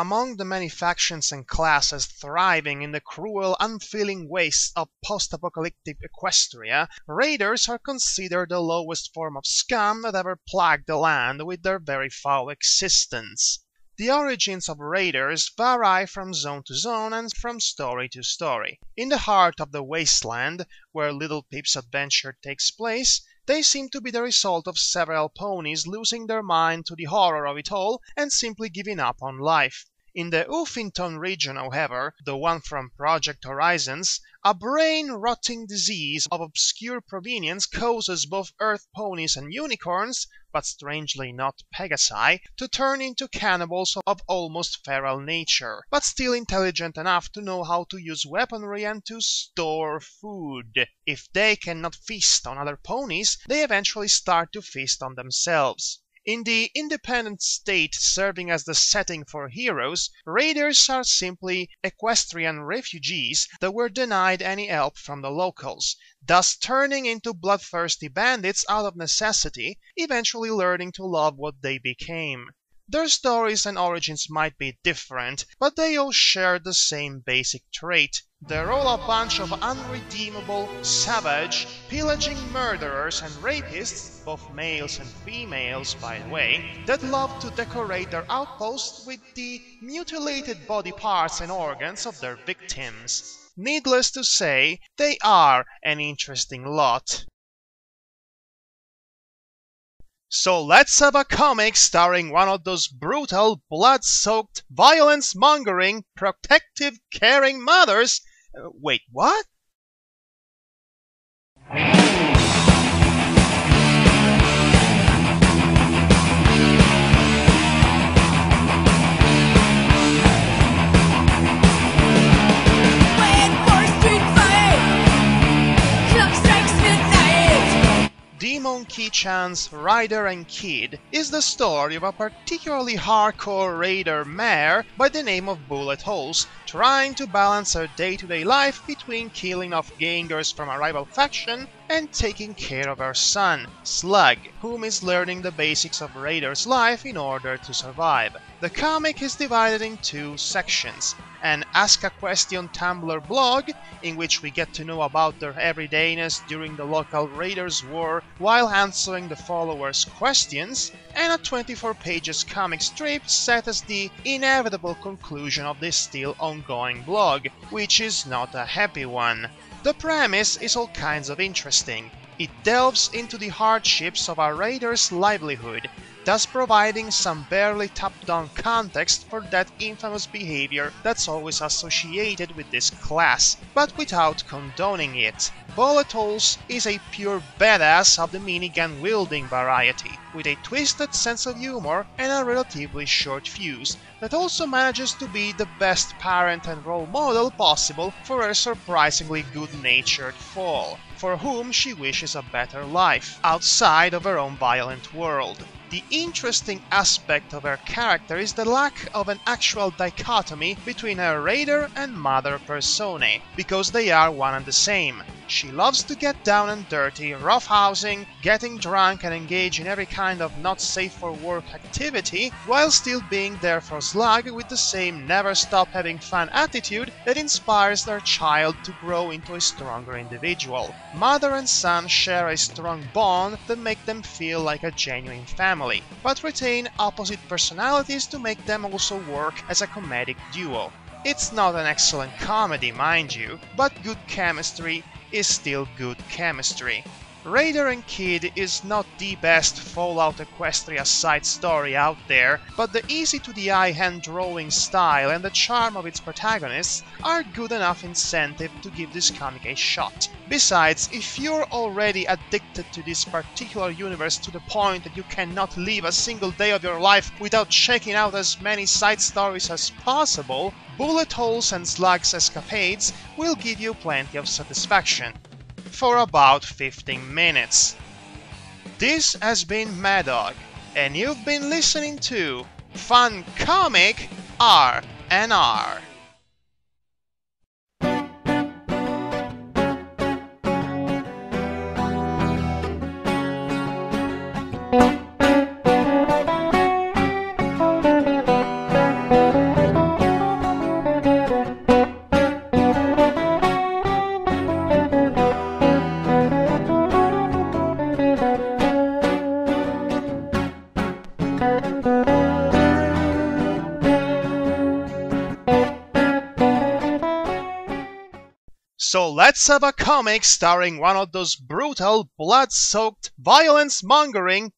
Among the many factions and classes thriving in the cruel, unfeeling wastes of post-apocalyptic Equestria, raiders are considered the lowest form of scum that ever plagued the land with their very foul existence. The origins of raiders vary from zone to zone and from story to story. In the heart of the wasteland, where Little Pip's adventure takes place, they seem to be the result of several ponies losing their mind to the horror of it all and simply giving up on life. In the Uffington region, however, the one from Project Horizons, a brain-rotting disease of obscure provenience causes both Earth ponies and unicorns, but strangely not Pegasi, to turn into cannibals of almost feral nature, but still intelligent enough to know how to use weaponry and to store food. If they cannot feast on other ponies, they eventually start to feast on themselves. In the independent state serving as the setting for Heroes, raiders are simply equestrian refugees that were denied any help from the locals, thus turning into bloodthirsty bandits out of necessity, eventually learning to love what they became. Their stories and origins might be different, but they all share the same basic trait. They're all a bunch of unredeemable, savage, pillaging murderers and rapists, both males and females by the way, that love to decorate their outposts with the mutilated body parts and organs of their victims. Needless to say, they are an interesting lot. So let's have a comic starring one of those brutal, blood-soaked, violence-mongering, protective, caring mothers. Wait, what? Demon Key-chan's Rider and Kid is the story of a particularly hardcore raider mare by the name of Bullet Holes, trying to balance her day-to-day life between killing off gangers from a rival faction and taking care of her son, Slug, whom is learning the basics of raider's life in order to survive. The comic is divided in two sections: an Ask a Question Tumblr blog, in which we get to know about their everydayness during the local Raiders War while answering the followers' questions, and a 24 pages comic strip set as the inevitable conclusion of this still ongoing blog, which is not a happy one. The premise is all kinds of interesting. It delves into the hardships of a raider's livelihood, thus providing some barely top-down context for that infamous behavior that's always associated with this class, but without condoning it. Bullet Holes is a pure badass of the minigun-wielding variety, with a twisted sense of humor and a relatively short fuse, that also manages to be the best parent and role model possible for her surprisingly good-natured foal, for whom she wishes a better life, outside of her own violent world. The interesting aspect of her character is the lack of an actual dichotomy between her raider and mother personae, because they are one and the same. She loves to get down and dirty, roughhousing, getting drunk and engage in every kind of not safe for work activity, while still being there for Slug with the same never stop having fun attitude that inspires their child to grow into a stronger individual. Mother and son share a strong bond that make them feel like a genuine family, but retain opposite personalities to make them also work as a comedic duo. It's not an excellent comedy, mind you, but good chemistry is still good chemistry. Raider and Kid is not the best Fallout Equestria side story out there, but the easy-to-the-eye hand-drawing style and the charm of its protagonists are good enough incentive to give this comic a shot. Besides, if you're already addicted to this particular universe to the point that you cannot live a single day of your life without checking out as many side stories as possible, Bullet Holes and Slug's escapades will give you plenty of satisfaction. For about 15 minutes. This has been Madhog, and you've been listening to Fun Comic R&R. So let's have a comic starring one of those brutal, blood-soaked, violence-mongering